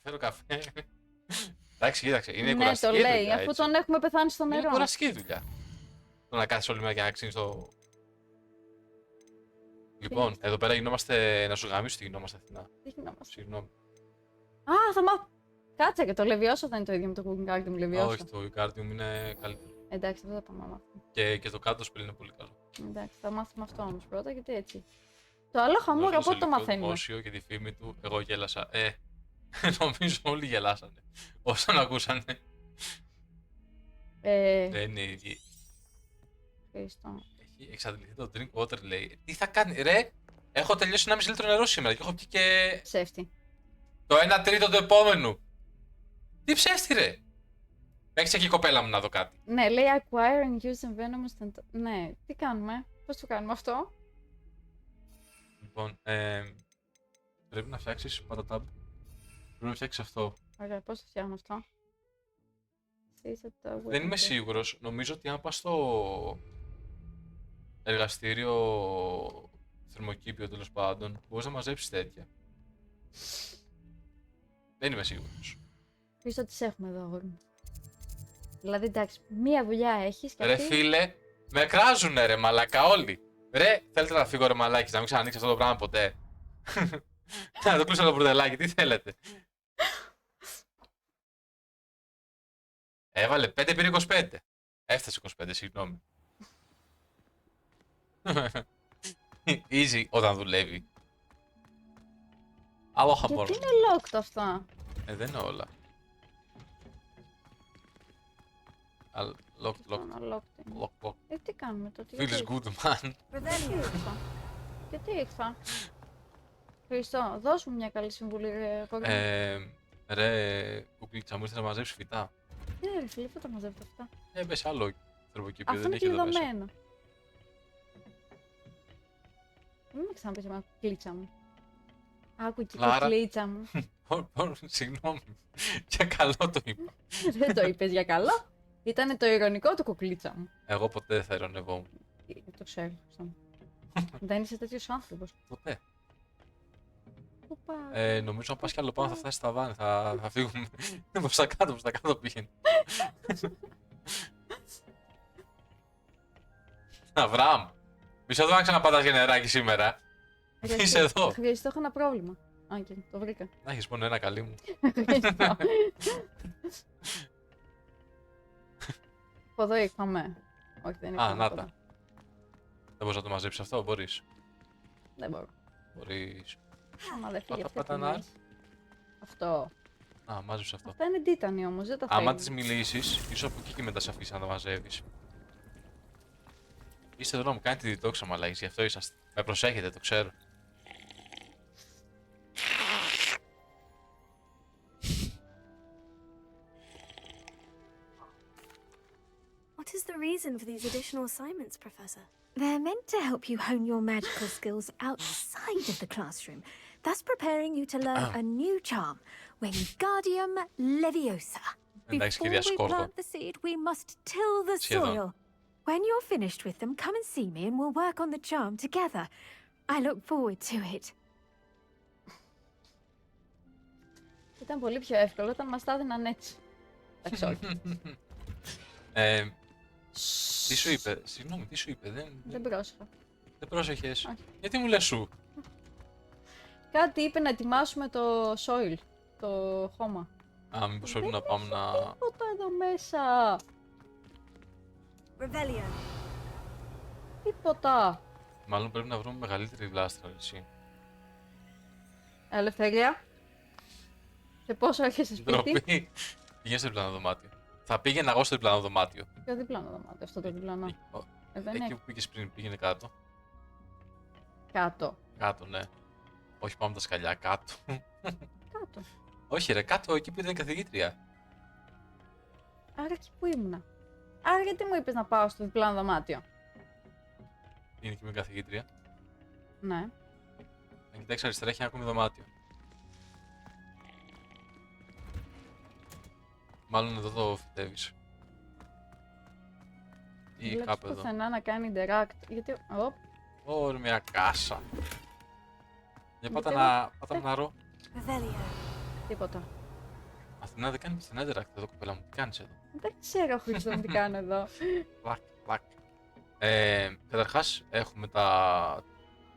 Φέρω καφέ. Εντάξει, κοίταξε. Είναι Ναι, κουραστική το λέει, δουλειά, αφού έτσι. τον έχουμε πεθάνει στο Είναι νερό. κουραστική δουλειά. Το να κάθεσαι όλη μέρα και να ξύνεις το. Λοιπόν, εδώ πέρα γινόμαστε. Να σου γαμίσω τι γινόμαστε Αθηνά. Τι γινόμαστε. Συγγνώμη. Α, θα μάθω. Κάτσε και το Leviosa δεν είναι το ίδιο με το Wingardium Leviosa. Όχι, το Wingardium είναι καλύτερο. Εντάξει, δεν θα πάμε να μάθουμε. Και το κάτω spell είναι πολύ καλό. Εντάξει, θα μάθουμε αυτό όμως πρώτα, γιατί έτσι. Το άλλο χαμούρα, πότε το μαθαίνουμε. Δημόσιο και τη φήμη του, εγώ γέλασα. Νομίζω όλοι γελάσανε. Όσον ακούσανε. Δεν είναι οι ίδιοι. Ευχαριστώ. Έχει εξαντληθεί το drink water, λέει. Τι θα κάνει, ρε! Έχω τελειώσει 1,5 λίτρο νερό σήμερα και έχω πιει και. Ψεύτη. Το 1 τρίτο του επόμενου. Τι ψεύτη, ρε! Παίξε και η κοπέλα μου να δω κάτι. Ναι, λέει acquire and use venomous. Ναι, τι κάνουμε, πώς το κάνουμε αυτό. Λοιπόν, πρέπει να φτιάξεις tab. Πρέπει να φτιάξεις αυτό. Ωραία, πώς το φτιάχνω αυτό. Δεν είμαι σίγουρος. Νομίζω ότι αν πας στο εργαστήριο θερμοκήπιο τέλος πάντων, μπορείς να μαζέψεις τέτοια. Δεν είμαι σίγουρος. Πίσω τις έχουμε εδώ, αγόρι μου. Δηλαδή, εντάξει, μία δουλειά έχεις και Ρε αυτή... φίλε, με κράζουνε ρε μαλάκα όλοι. Ρε, θέλετε να φύγω ρε μαλάκι, να μην ξανανοίξει αυτό το πράγμα ποτέ. Να το κλείσω το μπουρδελάκι, τι θέλετε. Έβαλε 5 πήρε 25. Έφτασε 25, συγγνώμη. Easy όταν δουλεύει. Άλλο χαμόρος. Γιατί είναι locked αυτά. Δεν είναι όλα. Locked. Lock. Τι κάνουμε τότε. Feels good, man. Γιατί ήρθα. Χριστό, δώσ' μου μια καλή συμβουλή, ρε κόκκινο. Ρε, κουκλίτσα μου ήρθε να μαζέψει φυτά. Ναι, ρε φίλε, πού τα μαζεύετε αυτά. Μπες άλλο θερμοκήπιο, Αυτό δεν είναι έχει εδώ μέσα. κλειδωμένο. Μην με ξαναπείς εμένα κουκλίτσα μου. Άκου και Λάρα. κουκλίτσα μου. Συγγνώμη. Για καλό το είπα. Δεν το είπες για καλό. Ήτανε το ηρωνικό του κουκλίτσα μου. Εγώ ποτέ δεν θα ειρωνευόμουν. Το ξέρω. Δεν είσαι τέτοιος άνθρωπος. Ποτέ. Πού πάω. Νομίζω αν πας κι άλλο πάνω θα φτάσει στα βάνη. Θα φύγουμε. Προς τα κάτω πήγαινε. Αβραάμ. Είσαι εδώ να ξαναπατάς γενεράκι σήμερα. Είσαι εδώ. Χριστό, έχω ένα πρόβλημα. Και το βρήκα. Να έχεις μόνο ένα καλή μου. Ευχαριστώ. Από εδώ ήρθαμε. Όχι, δεν ήρθαμε. Να τα. Δεν μπορείς να το μαζέψεις αυτό, μπορείς. Δεν μπορώ. Μπορείς. Άμα δεν φύγει αυτή Πάτα τη να. μέση. Αυτό. Μάζεψε αυτό. Αυτά είναι τίτανοι όμως, δεν τα θέλει. Άμα της μιλήσεις, ίσως από εκεί και μετά σε αφήσει να τα μαζεύεις. Είστε εδώ να μου κάνετε τη διτόξα μαλάκες, γι' αυτό είσαστε. Με προσέχετε, το ξέρω. What is the reason for these additional assignments, Professor? They're meant to help you hone your magical skills outside of the classroom, thus preparing you to learn a new charm, Wingardium Leviosa. Εντάξει, Before κυρία we Σκόρδο. plant the seed, we must till the Σχεδόν. soil. When you're finished with them, come and see me and we'll work on the charm together. I look forward to it. Ήταν πολύ πιο εύκολο όταν μας τα έδιναν έτσι. Εντάξει, όχι. Τι σου είπε, συγγνώμη, τι σου είπε, Δεν πρόσεχα. δεν πρόσεχες. Όχι. Γιατί μου λες σου. Κάτι είπε να ετοιμάσουμε το soil, το χώμα. Μήπως πρέπει να πάμε να. Τίποτα εδώ μέσα. Revelio. Τίποτα. Μάλλον πρέπει να βρούμε μεγαλύτερη γλάστρα, εσύ. Ελευθερία. Σε πόσο έρχεσαι σπίτι. Ντροπή. Πήγαινε στο διπλανό δωμάτιο. Θα πήγαινα εγώ στο διπλανό δωμάτιο. Ποιο διπλάνο δωμάτιο, αυτό το διπλανό. Δεν Εκεί είναι που πήγες πριν, πήγαινε κάτω. κάτω. Κάτω, ναι. Όχι, πάμε τα σκαλιά, κάτω. Κάτω. Όχι, ρε, κάτω εκεί που ήταν η καθηγήτρια. Άρα εκεί που ήμουνα. Άρα γιατί μου είπες να πάω στο διπλάνο δωμάτιο. Είναι εκεί με καθηγήτρια. Ναι. Να κοιτάξει αριστερά, έχει ένα ακόμη δωμάτιο. Μάλλον εδώ το φυτεύεις. Ή Βλέπεις κάπου εδώ. πουθενά να κάνει interact. Γιατί. Οπ. Ωρ, μια κάσα. Για Γιατί πάτα να ρω. Revelio. Τίποτα. Αθηνά δεν κάνει στην έντερα εδώ, κοπέλα μου. Τι κάνεις εδώ? Δεν ξέρω, Χρήστο, μου τι κάνω εδώ. Πλακ. Καταρχάς έχουμε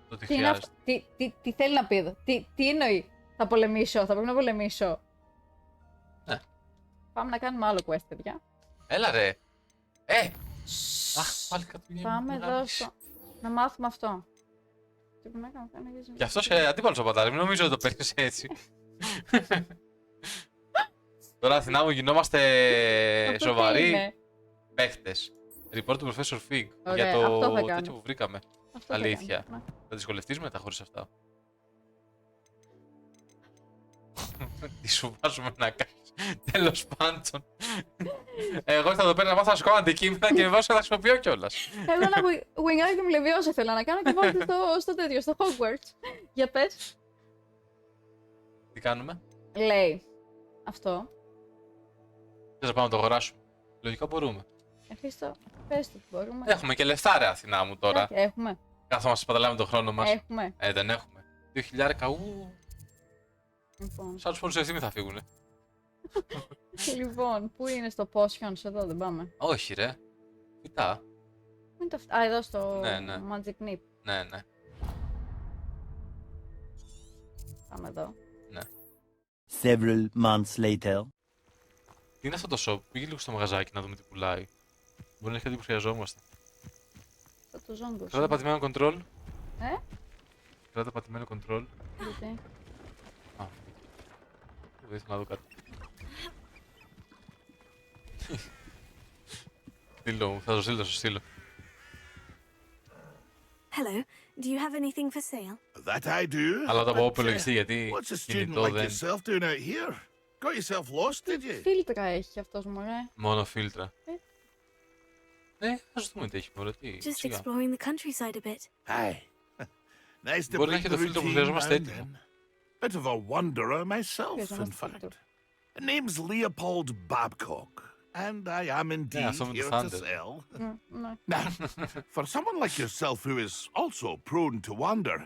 το τι Τι είναι αυτό, χρειάζεται. τι θέλει να πει εδώ, τι εννοεί? Θα πολεμήσω, θα πρέπει να πολεμήσω. Ναι. Πάμε να κάνουμε άλλο quest, παιδιά. Έλα ρε. Αχ, πάλι κατουγέννη. Πάμε εδώ να μάθουμε αυτό. Τι πρέπει να κάνω, Γι' αυτό σε αντίπαλος ο πατάρι, μην νομίζω ότι το παίρνεις έτσι. Τώρα Αθηνά μου γινόμαστε Αυτό τι σοβαροί είναι? παίχτες. Report του Professor Fig Ωραία, για αυτό το θα κάνω. τέτοιο που βρήκαμε. Αυτό θα Αλήθεια. κάνω, ναι. Θα δυσκολευτείς μετά χωρίς αυτά. Τι σου βάζουμε να κάνεις. Τέλος πάντων. Εγώ θα το παίρνω να μάθω να σηκώνω αντικείμενα και με βάζω να τα χρησιμοποιώ κιόλας. Έχω ένα wingάκι μου λεβιώσει θέλω να κάνω και βάλτε στο τέτοιο, στο Hogwarts. Για πες. Τι κάνουμε? Λέει. Αυτό. Θες να πάμε να το αγοράσουμε? Λογικά μπορούμε. Χρήστο, πες το, μπορούμε. Έχουμε και λεφτά ρε Αθηνά μου τώρα. Έχουμε. Κάθομαστε σπαταλάμε τον χρόνο μας. Έχουμε. Δεν έχουμε. 2.000 ου. Λοιπόν. Σαν τους φόρους ευθύμη θα φύγουνε. Λοιπόν, πού είναι στο potions, εδώ δεν πάμε. Όχι ρε. Κοιτά. Πού είναι το α, εδώ στο Ναι. Magic Nip. Ναι. Πάμε εδώ. Several months later. Τι είναι αυτό το shop? Πήγε λίγο στο μαγαζάκι να δούμε τι πουλάει. Μπορεί να έχει κάτι που χρειαζόμαστε. Αυτό το ζόγκο. Κράτα πατημένο control. Ε? Πατημένο control. Γιατί. Α. Δεν ήθελα να δω κάτι. Στείλω μου, θα σου στείλω. Hello, do you have anything for sale? That I do. Αλλά το πω But, υπολογιστή γιατί what's a student κινητό like δεν. yourself doing out here? Got yourself lost, did you? Φίλτρα έχει αυτός μωρέ. Μόνο φίλτρα. Ας δούμε τι έχει μωρέ, τι. Just Σιγά. exploring the countryside a bit. Aye. Nice to Μπορεί να break έχει the το φίλτρο που routine χρειαζόμαστε now and έτοιμο. then. Bit of a wanderer myself, in Χρειαζόμαστε fact. φίλτρο. The name's Leopold Babcock, and I am indeed αυτό με το here to Thunder. sell. Ναι. Now, for someone like yourself who is also prone to wander,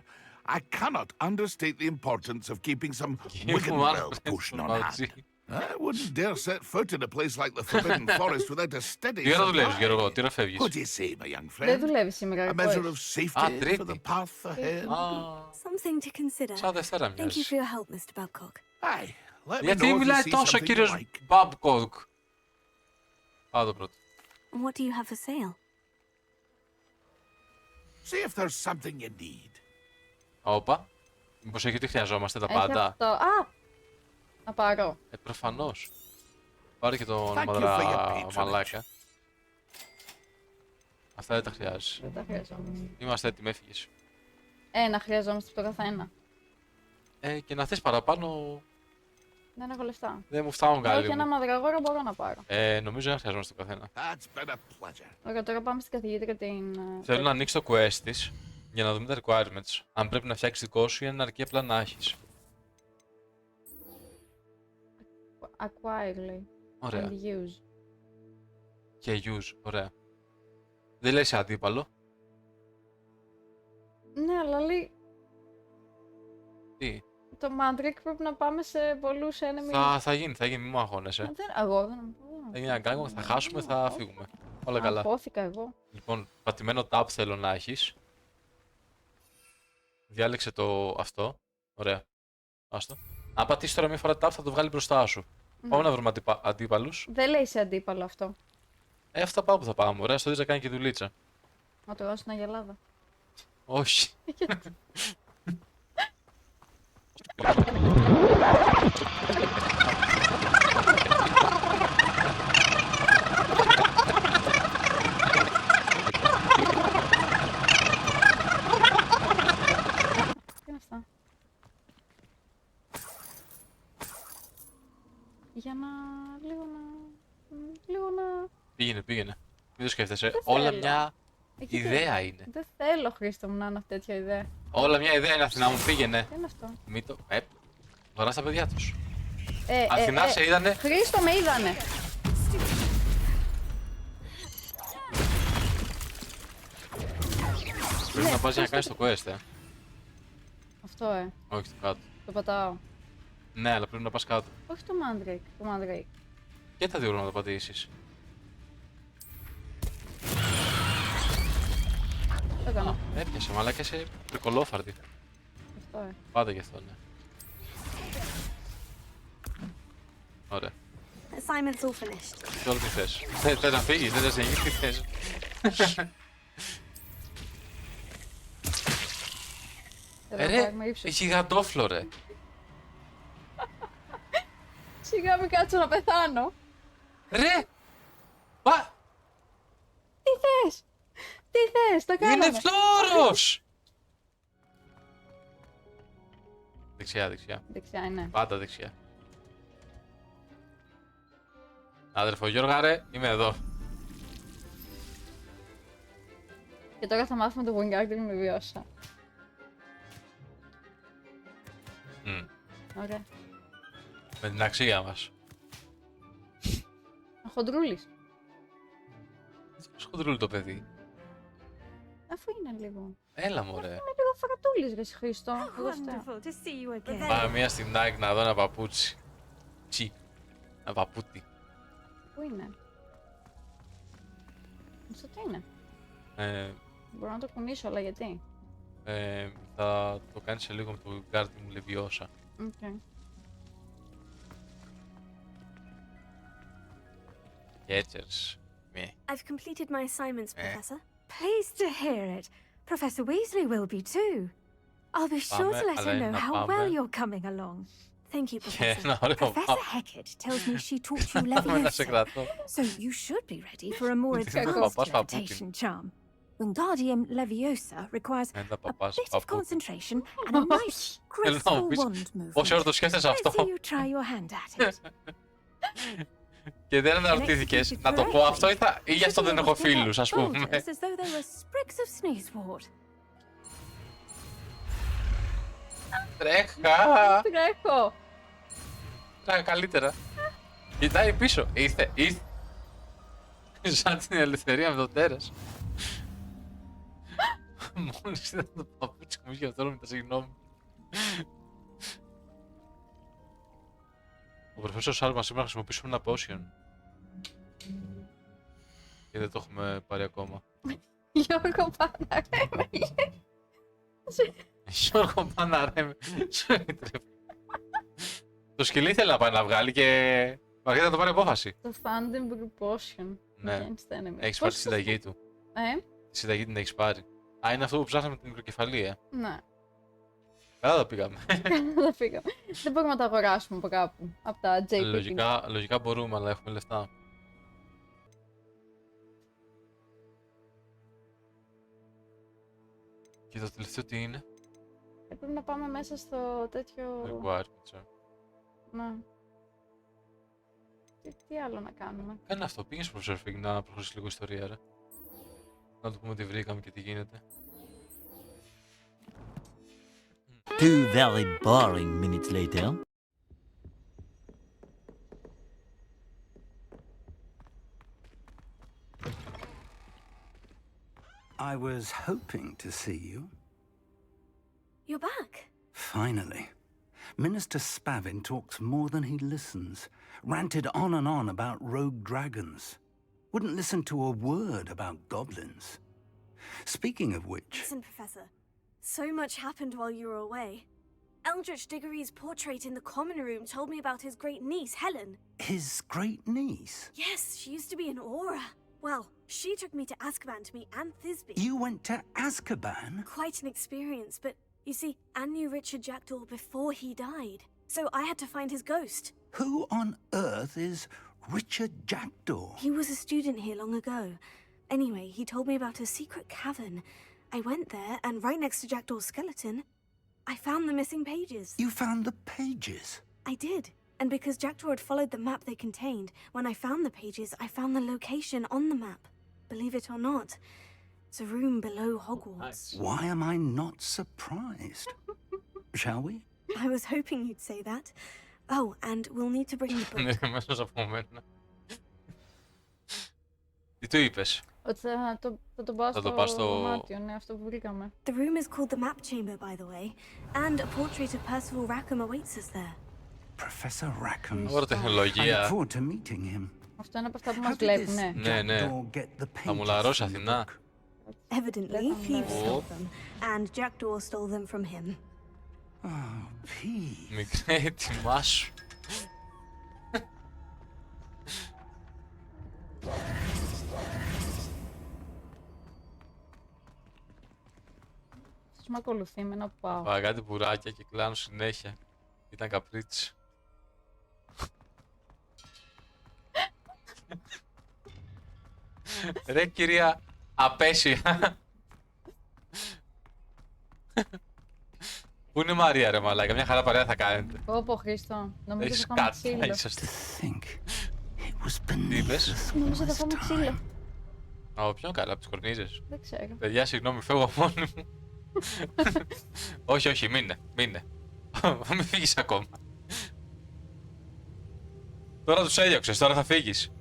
I cannot understate the importance of keeping some Wiggenweld potion on hand. I wouldn't dare set foot in a place like the Forbidden Forest without a steady Τι ώρα δουλεύεις supply. Γιώργο, τι ώρα φεύγεις? What do you say, my young Δεν friend? δουλεύει σήμερα. A measure of safety for the τρίτη. path ahead? Something to consider. Σαν Δευτέρα Thank you μοιάζει. for your help, Mr. Babcock. Aye, let me Γιατί know if you μιλάει see τόσο ο something you κύριος like. Babcock? Πάω το πρώτο. And what do you have for sale? See if there's something you need. Όπα. Μήπως έχει τι χρειαζόμαστε τα Έχει πάντα? αυτό. Α! Να πάρω. Προφανώς. Πάρε και τον Thank you for your μαδρά patronage. μαλάκα. Αυτά δεν τα χρειάζεσαι. Δεν τα χρειαζόμαστε. Είμαστε έτοιμοι, έφυγες. Ένα χρειαζόμαστε από το καθένα. Και να θες παραπάνω Δεν έχω λεφτά. δεν μου φτάνουν Έχω καλή και ένα μου. μαδραγόρο μπορώ να πάρω. Νομίζω δεν χρειαζόμαστε το καθένα. That's been a pleasure. Ωραία, τώρα πάμε στην καθηγήτρια την. Θέλω να ανοίξει το quest της για να δούμε τα requirements. Αν πρέπει να φτιάξεις δικό σου ή αν αρκεί απλά να έχεις. Acquire λέει. Ωραία. And use. Και use, ωραία. Δεν λέει σε αντίπαλο. Ναι, αλλά λέει. Τι. Το Mandrick πρέπει να πάμε σε πολλούς enemies. Θα γίνει, μην μου αγχώνεσαι. Εγώ δεν. Θα γίνει ένα γκάγκο, θα χάσουμε, θα φύγουμε. Όλα καλά. Απόθηκα εγώ. Λοιπόν, πατημένο tab θέλω να έχεις. Διάλεξε το αυτό. Ωραία. Άστο. Αν πατήσεις τώρα μια φορά tab θα το βγάλει μπροστά σου. Πάμε να βρούμε αντίπαλους. Δεν λέει σε αντίπαλο αυτό. Αυτά πάω που θα πάμε. Ωραία, στο δεις να κάνει και δουλίτσα. Να το δώσω στην Αγελάδα. Όχι. Τι είναι αυτά. Για να. Λίγο να. Πήγαινε. Μην το σκέφτεσαι. Δεν Όλα θέλω. μια Εκεί ιδέα είναι. Δεν θέλω, Χρήστο μου, να είναι τέτοια ιδέα. Όλα μια ιδέα είναι, Αθηνά μου, πήγαινε. Τι είναι αυτό. Μην το. Δωρά στα παιδιά τους. Ε, Αθηνά σε είδανε. Χρήστο, με είδανε. Πρέπει να πας για να κάνεις το quest, Αυτό, Όχι, το κάτω. το πατάω. Ναι, αλλά πρέπει να πας κάτω. Όχι το Mandrake. Το Mandrake. Και τα δύο πρέπει να το πατήσεις. Το έκανα. Έπιασε, μαλάκα είσαι τρικολόφαρτη. Αυτό, Πάτε γι' αυτό, ναι. Ωραία. Assignment's all finished. Και όλο τι θες. Θες να φύγεις, δεν θες να γίνεις, τι θες. Ρε, γιγαντόφλο ρε. Σιγά μην κάτσω να πεθάνω. Ρε! Πα! Τι θες! Τι θες, τα κάναμε. Είναι φλόρος! Δεξιά, δεξιά. Δεξιά είναι. Πάντα δεξιά. Αδερφό Γιώργα ρε, είμαι εδώ. Και τώρα θα μάθουμε το Wingardium με βιώσα. Ωραία. Με την αξία μας. Χοντρούλης. Σχοντρούλει το παιδί. Αφού είναι λίγο. Έλα μωρέ. Είναι λίγο φαρατούλης ρε Χρήστο. Oh, Εγώ φταίω. wonderful to see you again. Πάμε μία στην Nike να δω ένα παπούτσι. Τσι. Ένα παπούτι. Πού είναι. Στο τι είναι. Μπορώ να το κουνήσω, αλλά γιατί. Θα το κάνεις σε λίγο με το γκάρτι μου Λεβιώσα. Okay. Catchers. Ναι. I've completed my assignments, Professor. Pleased to hear it. Professor Weasley will be too. I'll be sure to let him know how well you're coming along. Thank you, Και Professor. ένα ωραίο Professor Hecat tells me she taught you πάμε να σε Leviosa, κρατώ. so you should be ready for a more Τι να advanced παπάς παπούτι. levitation charm. Wingardium Leviosa requires Ένα a παπάς bit of παπούτι. concentration and a nice, graceful πεις, wand πόση ώρα movement. το σκέφτεσαι Let's αυτό see you try your hand at it. και δεν αναρωτήθηκες να το πω αυτό ή γι' αυτό δεν έχω φίλους, ας πούμε. As though they were sprigs of sneezewort. Τρέχα! Τρέχω. Τρέχα καλύτερα. Κοιτάει πίσω. Ήρθε. Σαν την ελευθερία με το τέρας. Μόλις είδα το παπούτσι μου, γι' αυτό με τα συγγνώμη. Ο προφέσορ Σάρκ μας σήμερα χρησιμοποιήσουμε ένα potion. Και δεν το έχουμε πάρει ακόμα. Γιώργο Παναρέμε. Γιώργο Παναρέμε. Σου επιτρέπει. Το σκυλί θέλει να πάει να βγάλει και... Μαργαρίτα να το πάρει απόφαση. Το Fandenburg Potion. Ναι. Against enemy. Έχεις πάρει τη συνταγή του. Τη συνταγή την έχεις πάρει. Α, είναι αυτό που ψάχναμε την μικροκεφαλή, Ναι. Καλά τα πήγαμε. Δεν φύγαμε. Δεν μπορούμε να τα αγοράσουμε από κάπου. Από τα JP. Λογικά μπορούμε, αλλά έχουμε λεφτά. Και το τελευταίο τι είναι? Πρέπει να πάμε μέσα στο τέτοιο... Hogwarts. Ναι. Τι άλλο να κάνουμε. Κάνε αυτό, πήγαινε στο Professor Fig να προχωρήσει λίγο ιστορία, ρε. Να του πούμε τι βρήκαμε και τι γίνεται. 2 very boring minutes later. I was hoping to see you. You're back. Finally. Minister Spavin talks more than he listens. Ranted on and on about rogue dragons. Wouldn't listen to a word about goblins. Speaking of which... Listen, Professor. So much happened while you were away. Eldritch Diggory's portrait in the common room told me about his great niece, Helen. His great niece? Yes, she used to be an Auror. Well, she took me to Azkaban to meet Anne Thisbe. You went to Azkaban? Quite an experience, but you see, Anne knew Richard Jackdaw before he died. So I had to find his ghost. Who on earth is Richard Jackdaw? He was a student here long ago. Anyway, he told me about a secret cavern. I went there, and right next to Jackdaw's skeleton, I found the missing pages. You found the pages? I did. And because Jackdaw had followed the map they contained, when I found the pages, I found the location on the map. Believe it or not, it's a room below Hogwarts. Nice. Why am I not surprised? Shall we? I was hoping you'd say that. Oh, and we'll need to bring the book. Είναι μέσα από μένα. Τι του είπες? Ότι θα το πάω στο δωμάτιο, ναι, αυτό που βρήκαμε. The room is called the Map Chamber, by the way, and a portrait of Percival Rackham awaits us there. Professor Rackham's. Ωραία I look τεχνολογία. forward to meeting him. Αυτό είναι από αυτά που How μας did βλέπουνε. this Ναι, ναι. Jackdaw get the Θα μου pages λαρώσει from the Αθηνά. book? Evidently, thieves Oh. stole them, and Jackdaw stole them from him. Oh, Pete. Μικρέ, ετοιμάσου. Αυτός με ακολουθεί με να πάω. Πάει κάτι μπουράκια και κλάνουν συνέχεια. Ήταν καπρίτσι. Ρε κυρία απέσια. Πού είναι η Μαρία ρε μαλάκα, μια χαρά παρέα θα κάνετε. Πω Χρήστο, νομίζω Έχεις θα φάμε κάτι, ξύλο. είσαστε. Think it was Τι beneath είπες? the Νομίζω θα smallest φάμε ξύλο. time. Ω, ποιον καλά, από τις κορνίζες. Δεν ξέρω. Παιδιά, συγγνώμη, φεύγω μόνη μου. Όχι, όχι, μείνε. Μην φύγεις ακόμα. Τώρα τους έδιωξες, τώρα θα φύγεις.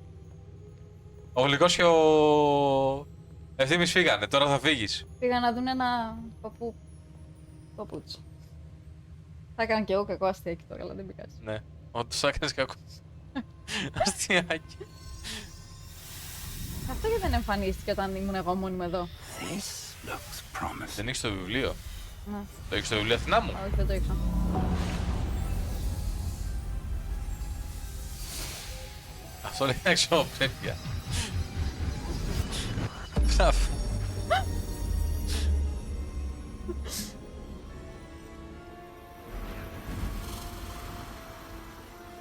Ο Γλυκός και ο Ευθύμης φύγανε, τώρα θα φύγεις. Πήγα να δουν ένα παπούτσι. Θα έκανα και εγώ κακό αστείακι τώρα, αλλά δεν πειράζει. Ναι, όντως έκανες κακό. Αστιάκι. Αυτό γιατί δεν εμφανίστηκε όταν ήμουν εγώ μόνη εδώ. This looks promising. Δεν έχεις το βιβλίο. Ναι. Το έχεις το βιβλίο Αθηνά μου. Όχι, δεν το είχα. Αυτό λέει αξιοπρέπεια. Μπράβο.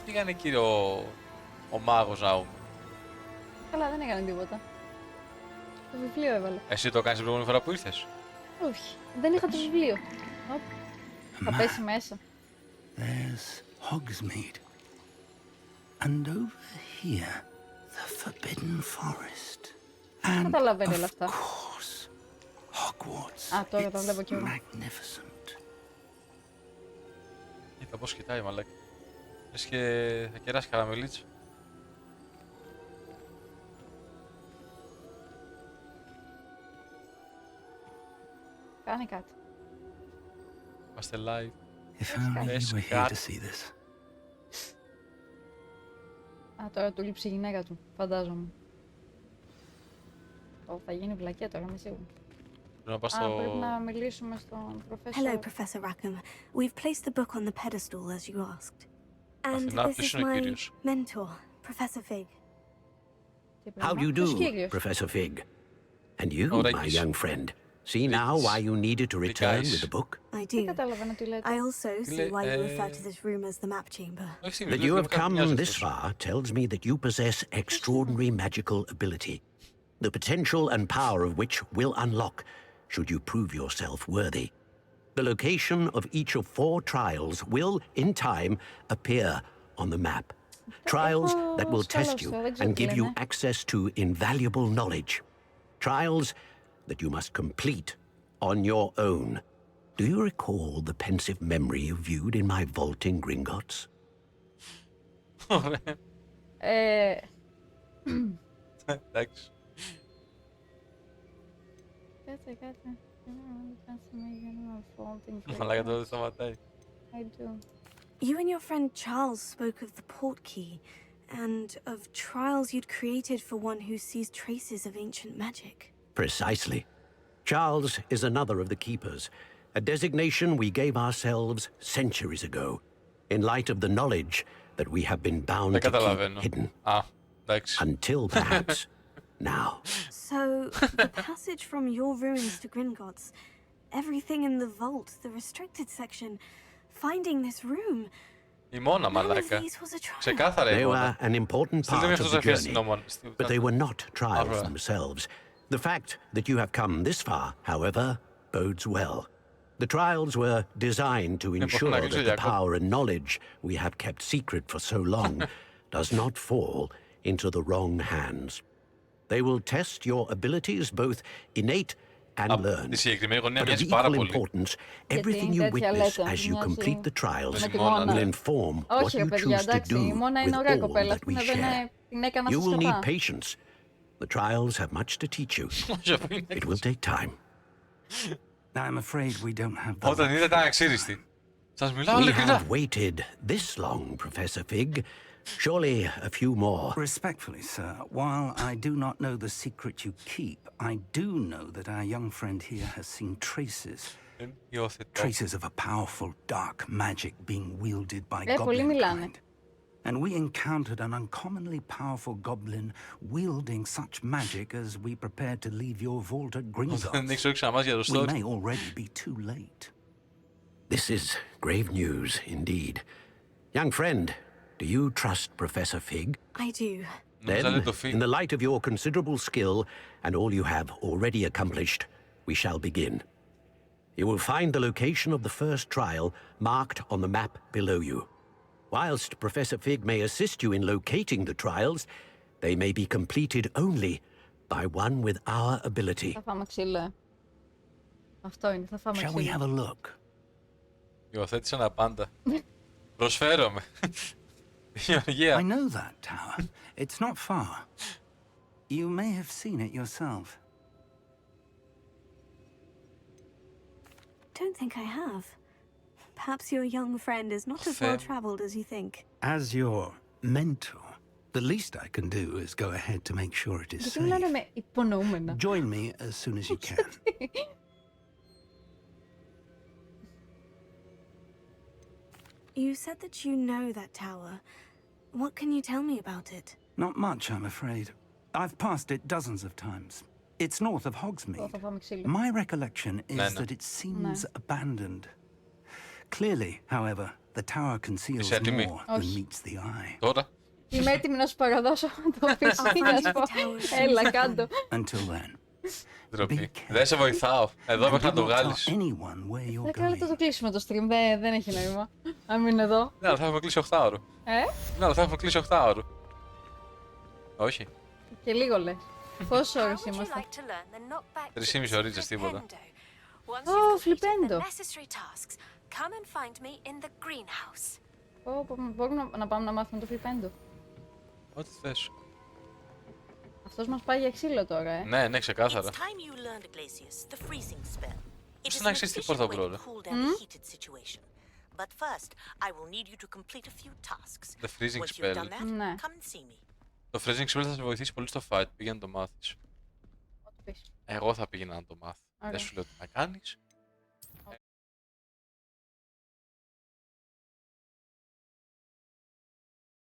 Τι έκανε κύριε ο μάγος Ναούμ? Καλά, δεν έκανε τίποτα. Το βιβλίο έβαλε. Εσύ το κάνεις την προηγούμενη φορά που ήρθες? Όχι, δεν είχα το βιβλίο. Οπ, θα πέσει μέσα. There's Hogsmeade. And over here, the Forbidden Forest. And καταλαβαίνει όλα of αυτά. course, Hogwarts. Α, τώρα το It's βλέπω κι εγώ. magnificent. Κοίτα πώς κοιτάει μαλάκα. Λες και θα κεράσει καραμελίτσα. Κάνε κάτι. Είμαστε live. If only There's you were here to got- see this. Α, τώρα του λείψει η γυναίκα του, φαντάζομαι. Θα γίνει βλακία τώρα, είμαι σίγουρη. Πρέπει να πας Α, πρέπει στο... να μιλήσουμε στον Hello, προφέσορ. Professor Rackham. We've placed the book on the pedestal as you asked. And Αθηνά, this ποιος is είναι ο my κύριος? mentor, Professor Fig. Τι How do you Ποιος do, κύριος? Professor Fig? And you, Oh, my Rikis. young friend. See now why you needed to return Rikis. with the book? I Δεν do. καταλαβαίνω τι λέτε. I also see why you refer to Eh. this room as the map chamber. Όχι, στη That βιβλίο, you δεν have θα come μοιάζει this αυτός. far tells me that you possess extraordinary magical ability, the potential and power of which will unlock should you prove yourself worthy. The location of each of 4 trials will, in time, appear on the map. Trials that will test you and give you access to invaluable knowledge. Trials that you must complete on your own. Do you recall the pensive memory you viewed in my vault in Gringotts? Ωραία, εντάξει. Κάτσε. Μαλάκα τώρα δεν σταματάει. I do. You and your friend Charles spoke of the port key and of trials you'd created for one who sees traces of ancient magic. Precisely. Charles is another of the keepers, a designation we gave ourselves centuries ago, in light of the knowledge that we have been bound Δεν to keep καταλαβαίνω. hidden, Α, εντάξει. until perhaps now. So, the passage from your ruins to Gringotts, everything in the vault, the restricted section, finding this room. Η Μόνα None of μαλάκα. these was a trial. Ξεκάθαρα η They Μόνα. were an important Στείλτε part μια of the φωτογραφία journey, στην Μόνα. but they were not trials Alright. themselves. The fact that you have come this far, however, bodes well. The trials were designed to ensure να that κλείσω, the Γιάκο. power and knowledge we have kept secret for so long does not fall into the wrong hands. They will test your abilities, both innate and learned. Τη συγκεκριμένη γωνία But of μοιάζει πάρα equal πολύ. importance, everything you τέτοια witness λέτε, as you μοιάζει complete the trials με τη Mona. Μόνα. will inform what Όχι, you ρε παιδιά, choose to εντάξει, η do Μόνα with είναι ωραία all κοπέλα. that we Αυτή share. την έκανα You will σωστά. need patience. The trials have much to teach you. Όχι, αφού είναι It will take time. I'm afraid we don't have the Όταν είδε ήταν αξίριστη. Σας μιλάω We ειλικρινά. have waited this long, Professor Fig. Surely a few more. Respectfully, sir, while I do not know the secret you keep, I do know that our young friend here has seen traces. Υιοθετώ. Traces of a powerful dark magic being wielded by Πολύ goblin μιλάνε. kind. And we encountered an uncommonly powerful goblin wielding such magic as we prepared to leave your vault at Δεν Gringotts. ήξερα ξανά για το We story. may already be too late. This is grave news indeed. Young friend, do you trust Professor Fig? I do. Νόμιζα λέει Then, το in Fig. the light of your considerable skill and all you have already accomplished, we shall begin. You will find the location of the first trial marked on the map below you. Whilst Professor Fig may assist you in locating the trials, they may be completed only by one with our ability. Θα φάμε ξύλο. Αυτό είναι, θα φάμε Shall we have ξύλο. a look? Υιοθέτησε ένα πάντα. Προσφέρομαι. Γεωργία. I know that tower. It's not far. You may have seen it yourself. Don't think I have. Perhaps your young friend is not as Fair. well traveled as you think. As your mentor, the least I can do is go ahead to make sure it is Γιατί μιλάνε safe. με υπονοούμενα. Join me as soon as you can. You said that you know that tower. What can you tell me about it? Not much, I'm afraid. I've passed it dozens of times. It's north of Hogsmeade. Θα φάμε ξύλο. My recollection is No. that it seems abandoned. Clearly, however, the tower conceals Είσαι έτοιμη? more than Όχι. meets the eye. Τώρα. Είμαι έτοιμη να σου παραδώσω το PC, να σου πω. Έλα, κάτω. Until then, Ντροπή. Δεν σε βοηθάω. Εδώ μέχρι να το do not tell βγάλεις. anyone where you're Θα κάνω going. το κλείσουμε το stream, δεν έχει νόημα. Αν μείνω εδώ. Ναι, αλλά θα έχουμε κλείσει 8 ώρο. Ναι, αλλά θα έχουμε κλείσει 8 ώρο. Όχι. Και λίγο λες. Πόσες ώρες είμαστε? 3,5 ώρες τίποτα. Ω, φλιπέντο. Come and find me in the greenhouse. Μπορούμε να πάμε να μάθουμε το φλιπέντο. Ό,τι θες. Αυτός μας πάει για ξύλο τώρα, Ναι, ναι, ξεκάθαρα. It's time you learned, Glacius, the freezing spell. It Πώς is να an ξέρεις τι efficient πόρτα way to βρω, cool down a heated situation. But first, I will need you to complete a few tasks. The freezing Once you've done spell. that, Ναι. come and see me. Το freezing spell θα σε βοηθήσει πολύ στο fight. Πήγαινε να το μάθεις. Ό,τι πεις. Εγώ θα πήγαινα να το μάθω. Ωραία. Δεν σου λέω τι να κάνεις.